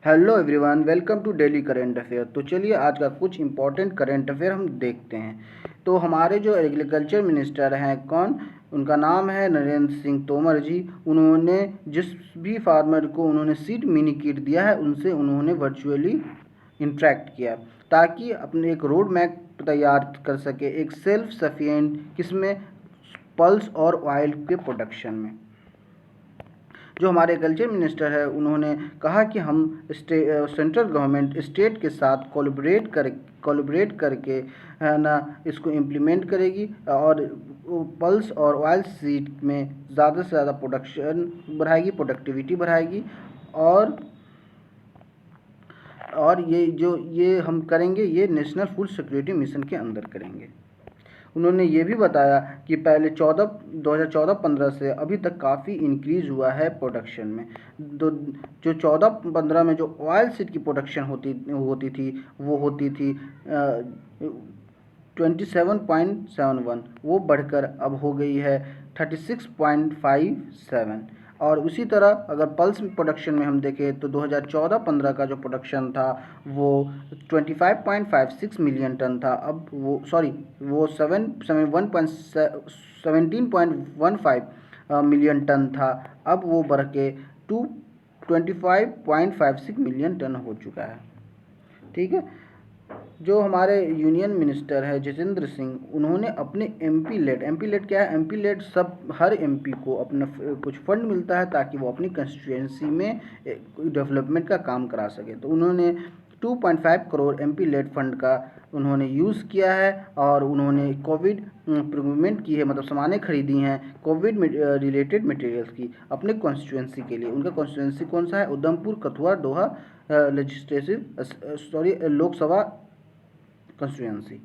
Hello everyone, welcome to daily current affair. तो चलिए आज का कुछ इम्पोर्टेंट करेंट अफेयर हम देखते हैं। तो हमारे जो एग्रीकल्चर मिनिस्टर हैं कौन, उनका नाम है नरेंद्र सिंह तोमर जी। उन्होंने जिस भी फार्मर को उन्होंने सीड मिनी किट दिया है उनसे उन्होंने वर्चुअली इंटरेक्ट किया ताकि अपने एक रोड मैप तैयार कर सके, एक सेल्फ सफिशिएंट किसमें, पल्स और ऑयल के प्रोडक्शन में। जो हमारे कल्चर मिनिस्टर है उन्होंने कहा कि हम सेंट्रल गवर्नमेंट स्टेट के साथ कोलैबोरेट करके है ना इसको इम्प्लीमेंट करेगी और पल्स और ऑयल सीड में ज़्यादा से ज़्यादा प्रोडक्शन बढ़ाएगी, प्रोडक्टिविटी बढ़ाएगी। और ये हम करेंगे, ये नेशनल फूड सिक्योरिटी मिशन के अंदर करेंगे। उन्होंने ये भी बताया कि पहले 2014-15 से अभी तक काफ़ी इंक्रीज़ हुआ है प्रोडक्शन में। जो 14-15 में जो ऑयल सीड की प्रोडक्शन होती थी वो होती थी 27.71, वो बढ़कर अब हो गई है 36.57। और उसी तरह अगर पल्स प्रोडक्शन में हम देखें तो 2014-15 का जो प्रोडक्शन था वो 25.56 मिलियन टन था। अब वो 17.15 मिलियन टन था। अब वो बढ़ के 25.56 मिलियन टन हो चुका है। ठीक है। जो हमारे यूनियन मिनिस्टर है जितेंद्र सिंह, उन्होंने अपने एमपी लेड क्या है, एमपी लेड सब हर एमपी को अपना कुछ फंड मिलता है ताकि वो अपनी कंस्टिट्यूएंसी में डेवलपमेंट का काम करा सके। तो उन्होंने 2.5 करोड़ एमपी लेड फंड का उन्होंने यूज़ किया है और उन्होंने कोविड प्रोक्यूरमेंट की है, मतलब सामानें खरीदी हैं कोविड रिलेटेड मटेरियल्स की अपने कॉन्स्टिट्यूएंसी के लिए। उनका कॉन्स्टिट्यूएंसी कौन सा है? उधमपुर, कथुआ, दोहा लोकसभा कंस्टिट्यूएंसी।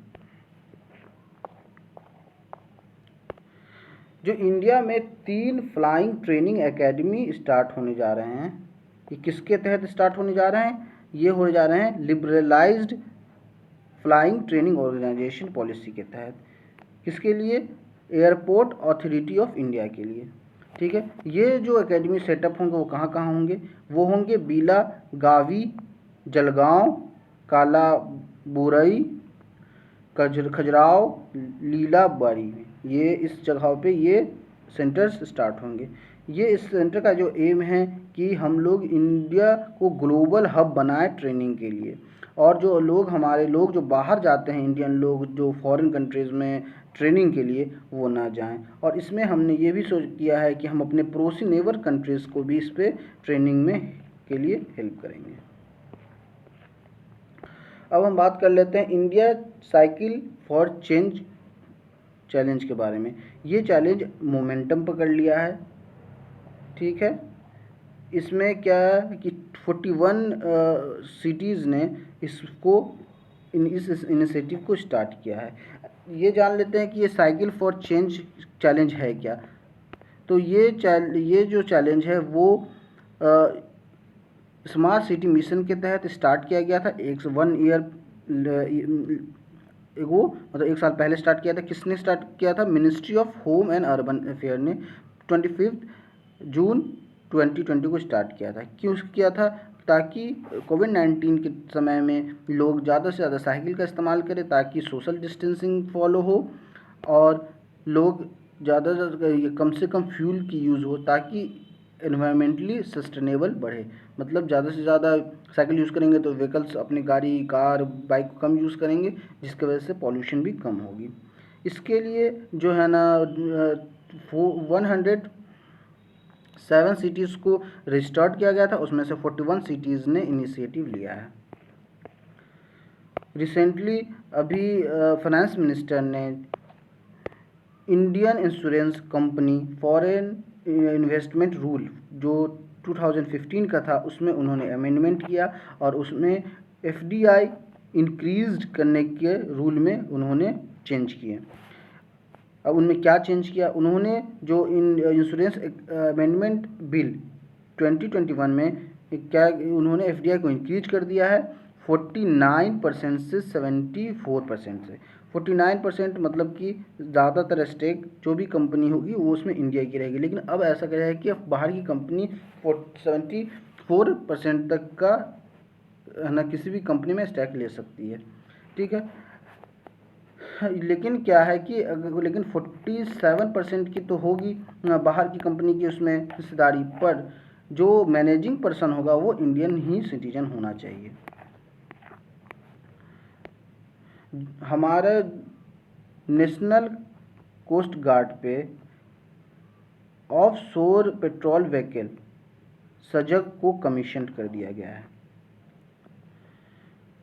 जो इंडिया में 3 फ्लाइंग ट्रेनिंग एकेडमी स्टार्ट होने जा रहे हैं, ये किसके तहत स्टार्ट होने जा रहे हैं? ये होने जा रहे हैं liberalised flying training organisation policy के तहत। किसके लिए? एयरपोर्ट अथॉरिटी ऑफ इंडिया के लिए। ठीक है। ये जो एकेडमी सेटअप होंगे वो कहाँ कहाँ होंगे? वो होंगे बीला गावी, जलगांव, काला बुरई, खजुराहो, लीलाबाड़ी में। ये इस जगह पे ये सेंटर्स स्टार्ट होंगे। ये इस सेंटर का जो एम है कि हम लोग इंडिया को ग्लोबल हब बनाए ट्रेनिंग के लिए, और जो लोग हमारे लोग जो बाहर जाते हैं, इंडियन लोग जो फॉरेन कंट्रीज़ में ट्रेनिंग के लिए, वो ना जाएं। और इसमें हमने ये भी सोच किया है कि हम अपने पड़ोसी नेबर कंट्रीज़ को भी इस पर ट्रेनिंग में के लिए हेल्प करेंगे। अब हम बात कर लेते हैं India cycle for change challenge के बारे में। ये चैलेंज मोमेंटम पकड़ लिया है। ठीक है। इसमें क्या है कि 41 सिटीज़ ने इस इनिशिएटिव को स्टार्ट किया है। ये जान लेते हैं कि ये साइकिल फॉर चेंज चैलेंज है क्या। तो ये जो चैलेंज है वो स्मार्ट सिटी मिशन के तहत स्टार्ट किया गया था। एक साल पहले स्टार्ट किया था। किसने स्टार्ट किया था? Ministry of home and urban affair ने 25 जून 2020 को स्टार्ट किया था। क्यों किया था? ताकि कोविड-19 के समय में लोग ज़्यादा से ज़्यादा साइकिल का इस्तेमाल करें ताकि सोशल डिस्टेंसिंग फॉलो हो और लोग ज़्यादा से ज़्यादा कम से कम फ्यूल की यूज़ हो ताकि एनवायरमेंटली सस्टेनेबल बढ़े। मतलब ज़्यादा से ज़्यादा साइकिल यूज़ करेंगे तो व्हीकल्स अपनी गाड़ी, कार, बाइक को कम यूज़ करेंगे जिसकी वजह से पॉल्यूशन भी कम होगी। इसके लिए जो है ना 107 सिटीज़ को रिस्टार्ट किया गया था, उसमें से 41 सिटीज़ ने इनिशिएटिव लिया है। रिसेंटली अभी फाइनेंस मिनिस्टर ने Indian insurance company foreign investment rule जो 2015 का था उसमें उन्होंने अमेंडमेंट किया और उसमें एफडीआई इंक्रीज करने के रूल में उन्होंने चेंज किए। अब उनमें क्या चेंज किया? उन्होंने जो इंश्योरेंस अमेंडमेंट बिल 2021 में क्या उन्होंने एफडीआई को इंक्रीज कर दिया है 49% से 74% से। 49% मतलब कि ज़्यादातर स्टेक जो भी कंपनी होगी वो उसमें इंडिया की रहेगी, लेकिन अब ऐसा कर रहा है कि अब बाहर की कंपनी 74% तक का है ना किसी भी कंपनी में स्टैक ले सकती है, ठीक है। लेकिन क्या है कि लेकिन 47% की तो होगी बाहर की कंपनी की उसमें हिस्सेदारी, पर जो मैनेजिंग पर्सन होगा वो इंडियन ही सिटीजन होना चाहिए। हमारे नेशनल कोस्ट गार्ड पे ऑफ शोर पेट्रोल व्हीकल सजग को कमीशन कर दिया गया है,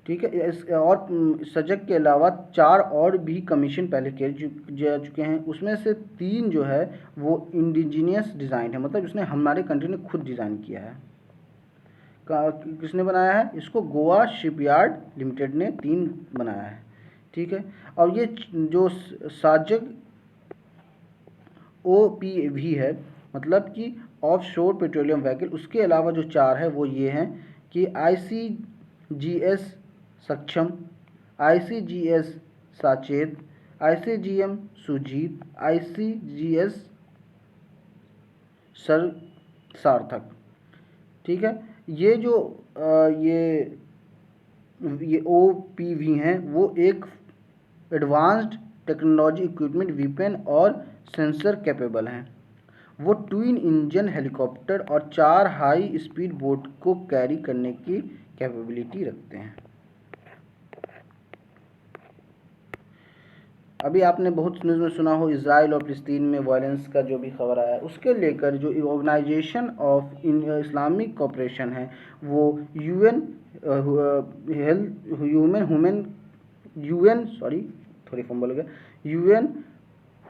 ठीक है। और सजग के अलावा 4 और भी कमीशन पहले जा चुके हैं, उसमें से 3 जो है वो इंडिजीनियस डिज़ाइन है, मतलब इसने हमारे कंट्री ने खुद डिज़ाइन किया है। किसने बनाया है इसको? गोवा शिपयार्ड लिमिटेड ने 3 बनाया है, ठीक है। और ये जो साजग OPV है, मतलब कि ऑफ शोर पेट्रोलियम व्हीकल, उसके अलावा जो 4 है वो ये हैं कि ICGS सक्षम, ICGS Sachet, ICGM Sujit, ICGS सार्थक, ठीक है। ये जो ये OPV हैं वो एक एडवांस्ड टेक्नोलॉजी इक्विपमेंट वीपन और सेंसर कैपेबल हैं। वो ट्विन इंजन हेलीकॉप्टर और 4 हाई स्पीड बोट को कैरी करने की कैपेबिलिटी रखते हैं। अभी आपने बहुत न्यूज़ में सुना हो इजराइल और फिलिस्तीन में वायलेंस का जो भी खबर आया है, उसके लेकर जो ऑर्गेनाइजेशन ऑफ इस्लामिक कोऑपरेशन है वो यूएन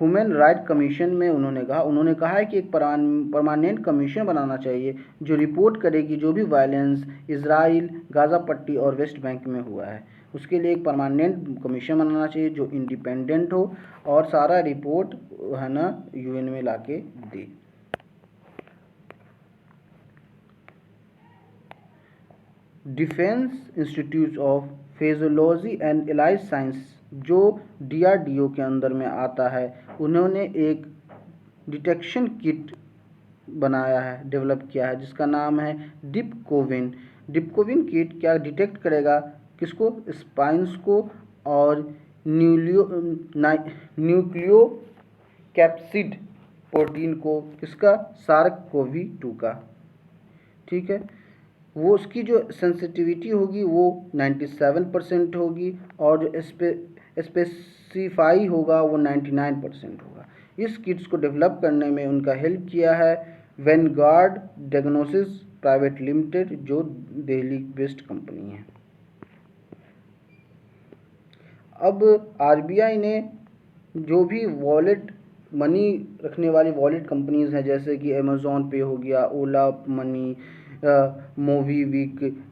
ह्यूमन राइट कमीशन में उन्होंने कहा है कि एक परमानेंट कमीशन बनाना चाहिए जो रिपोर्ट करेगी जो भी वायलेंस इजराइल, गाज़ा पट्टी और वेस्ट बैंक में हुआ है। उसके लिए एक परमानेंट कमीशन बनाना चाहिए जो इंडिपेंडेंट हो और सारा रिपोर्ट है ना यूएन में लाके दे। Defence institute of physiology and allied science जो DRDO के अंदर में आता है, उन्होंने एक डिटेक्शन किट बनाया है, डेवलप किया है, जिसका नाम है डिपकोविन। डिपकोविन किट क्या डिटेक्ट करेगा? किसको? स्पाइंस को और न्यूक्लियो कैप्सिड प्रोटीन को, किसका? SARS-CoV-2 का, ठीक है। वो उसकी जो सेंसिटिविटी होगी वो 97% होगी और जो स्पेसिफाई होगा वो 99% होगा। इस किट्स को डेवलप करने में उनका हेल्प किया है वैनगार्ड डायग्नोसिस प्राइवेट लिमिटेड, जो दिल्ली बेस्ड कंपनी है। अब RBI ने जो भी वॉलेट मनी रखने वाली वॉलेट कंपनीज हैं, जैसे कि अमेज़ॉन पे हो गया, ओला मनी, मोबीक्विक,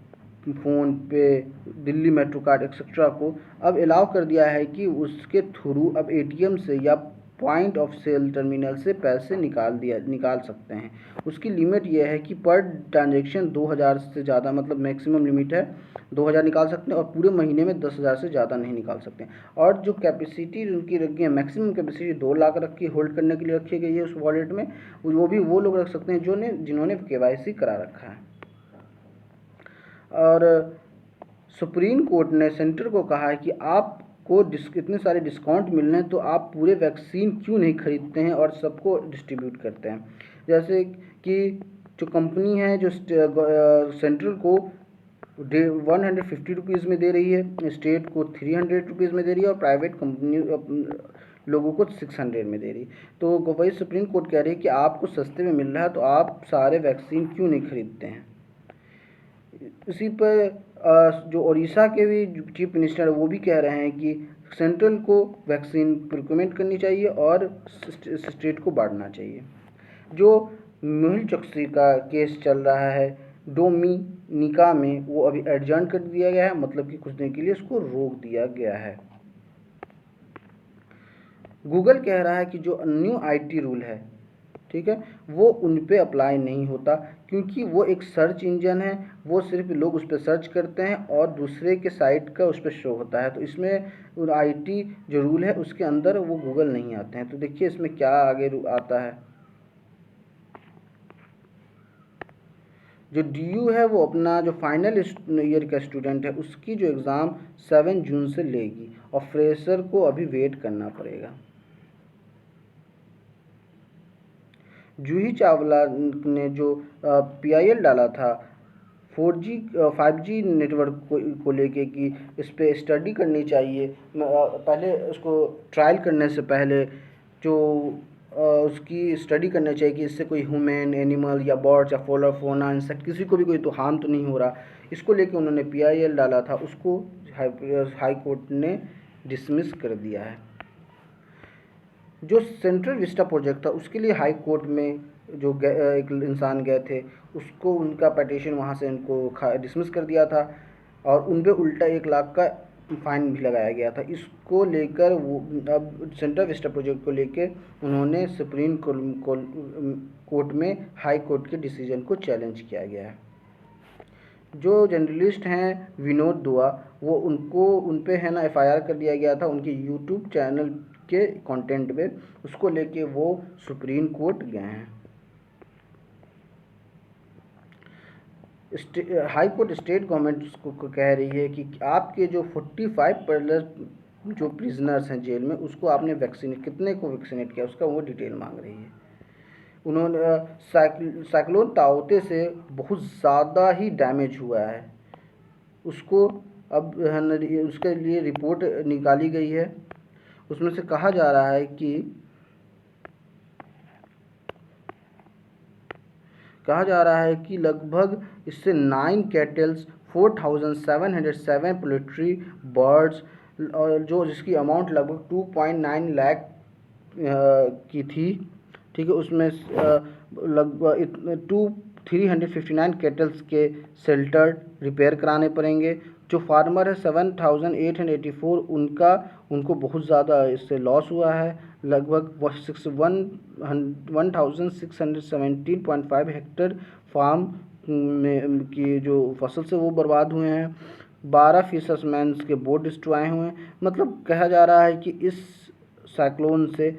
फ़ोन पे, दिल्ली मेट्रो कार्ड एक्सेट्रा को अब अलाउ कर दिया है कि उसके थ्रू अब ATM से या पॉइंट ऑफ सेल टर्मिनल से पैसे निकाल सकते हैं। उसकी लिमिट यह है कि पर ट्रांजेक्शन 2000 से ज़्यादा, मतलब मैक्सिमम लिमिट है 2000 निकाल सकते हैं और पूरे महीने में 10,000 से ज़्यादा नहीं निकाल सकते। और जो कैपेसिटी उनकी रखी है, मैक्सिमम कैपेसिटी 2 लाख रखी, होल्ड करने के लिए रखी गई है उस वॉलेट में। वो भी वो लोग रख सकते हैं जिन्होंने KYC करा रखा है। और सुप्रीम कोर्ट ने सेंटर को कहा है कि आपको इतने सारे डिस्काउंट मिल रहे हैं तो आप पूरे वैक्सीन क्यों नहीं खरीदते हैं और सबको डिस्ट्रीब्यूट करते हैं। जैसे कि जो कंपनी है जो सेंट्रल को 150 रुपीज़ में दे रही है, स्टेट को 300 रुपीज़ में दे रही है और प्राइवेट कंपनी लोगों को 600 में दे रही है। तो वही सुप्रीम कोर्ट कह रही है कि आपको सस्ते में मिल रहा है तो आप सारे वैक्सीन क्यों नहीं खरीदते हैं। इसी पर जो उड़ीसा के भी चीफ मिनिस्टर है वो भी कह रहे हैं कि सेंट्रल को वैक्सीन प्रोक्योरमेंट करनी चाहिए और स्टेट को बांटना चाहिए। जो मेहुल चोकसी का केस चल रहा है डोमिनिका में, वो अभी एडजर्न कर दिया गया है, मतलब कि कुछ दिन के लिए उसको रोक दिया गया है। गूगल कह रहा है कि जो न्यू IT रूल है, ठीक है, वो उन पे अप्लाई नहीं होता क्योंकि वो एक सर्च इंजन है, वो सिर्फ लोग उस पर सर्च करते हैं और दूसरे के साइट का उस पर शो होता है। तो इसमें IT जो रूल है उसके अंदर वो गूगल नहीं आते हैं। तो देखिए इसमें क्या आगे आता है। जो DU है वो अपना जो फाइनल ईयर का स्टूडेंट है उसकी जो एग्ज़ाम 7 जून से लेगी और फ्रेशर को अभी वेट करना पड़ेगा। जूही चावला ने जो PIL डाला था 4G 5G नेटवर्क को लेके कि इस पर स्टडी करनी चाहिए, पहले उसको ट्रायल करने से पहले जो उसकी स्टडी करनी चाहिए कि इससे कोई ह्यूमन, एनिमल या बर्ड्स या फ्लोरा फौना इंसेक्ट किसी को भी कोई तो हार्म तो नहीं हो रहा। इसको लेके उन्होंने PIL डाला था, उसको हाई कोर्ट ने डिसमिस कर दिया है। जो सेंट्रल विस्टा प्रोजेक्ट था उसके लिए हाई कोर्ट में जो एक इंसान गए थे उसको उनका पटिशन वहाँ से उनको डिसमिस कर दिया था और उन पर उल्टा 1 लाख का फाइन भी लगाया गया था। इसको लेकर वो अब सेंट्रल विस्टा प्रोजेक्ट को लेकर उन्होंने सुप्रीम कोर्ट में हाई कोर्ट के डिसीजन को चैलेंज किया गया है। जो जर्नलिस्ट हैं विनोद दुआ, वो उन पे है ना FIR कर दिया गया था उनके यूट्यूब चैनल के कंटेंट पे, उसको लेके वो सुप्रीम कोर्ट गए हैं। हाई कोर्ट स्टेट गवर्नमेंट को कह रही है कि आपके जो 45 प्लस जो प्रिजनर्स हैं जेल में उसको आपने वैक्सीनेट कितने को वैक्सीनेट किया उसका वो डिटेल मांग रही है। उन्होंने साइक्लोन ताउते से बहुत ज़्यादा ही डैमेज हुआ है, उसको अब उसके लिए रिपोर्ट निकाली गई है। उसमें से कहा जा रहा है कि लगभग इससे 9 कैटल्स 4707 पोल्ट्री बर्ड्स और जो जिसकी अमाउंट लगभग 2.9 लाख की थी, ठीक है, उसमें लगभग 359 कैटल्स के शेल्टर रिपेयर कराने पड़ेंगे। जो फार्मर है 7884 उनको बहुत ज़्यादा इससे लॉस हुआ है, लगभग 1617.5 हेक्टेयर फार्म में की जो फसल से वो बर्बाद हुए हैं। 12 फिशरमैन के बोट डिस्ट्रॉय हुए हैं। मतलब कहा जा रहा है कि इस साइक्लोन से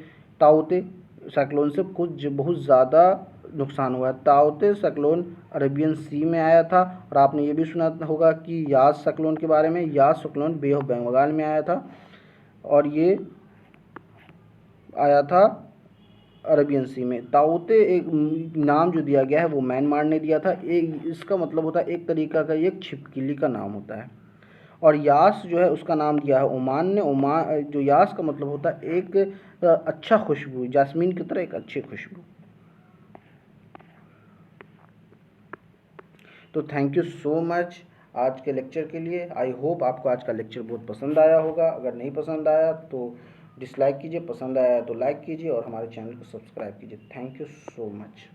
ताउते साइक्लोन से कुछ बहुत ज़्यादा नुकसान हुआ है। ताउते साइक्लोन अरेबियन सी में आया था और आपने ये भी सुना होगा कि यास साइक्लोन के बारे में। यास साइक्लोन बे ऑफ बंगाल में आया था और ये आया था अरेबियन सी में। ताउते एक नाम जो दिया गया है वो म्यांमार ने दिया था। एक इसका मतलब होता है एक तरीका का एक छिपकली का नाम होता है। और यास जो है उसका नाम दिया है ओमान ने। ओमान जो यास का मतलब होता है एक अच्छा खुशबू, जास्मीन की तरह एक अच्छी खुशबू। तो थैंक यू सो मच आज के लेक्चर के लिए। आई होप आपको आज का लेक्चर बहुत पसंद आया होगा। अगर नहीं पसंद आया तो डिसलाइक कीजिए, पसंद आया तो लाइक कीजिए और हमारे चैनल को सब्सक्राइब कीजिए। Thank you so much.